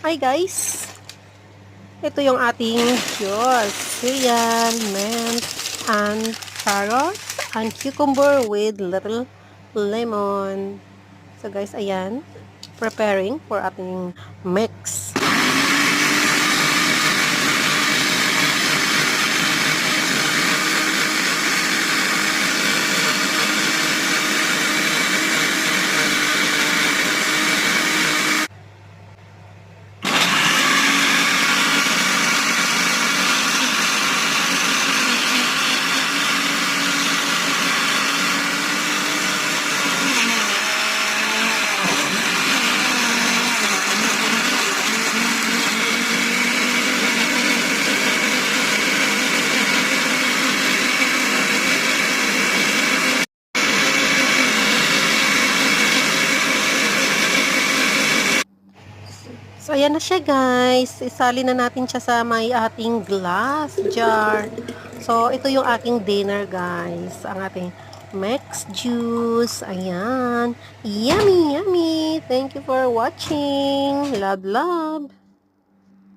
Hi guys! Ito yung ating juice. Cereal, mint, and carrot, and cucumber with little lemon. So guys, ayan. Preparing for ating mix. So, ayan na siya guys. Isali na natin siya sa may ating glass jar. So, ito yung aking dinner guys. Ang ating mixed juice. Ayan. Yummy, yummy. Thank you for watching. Love, love.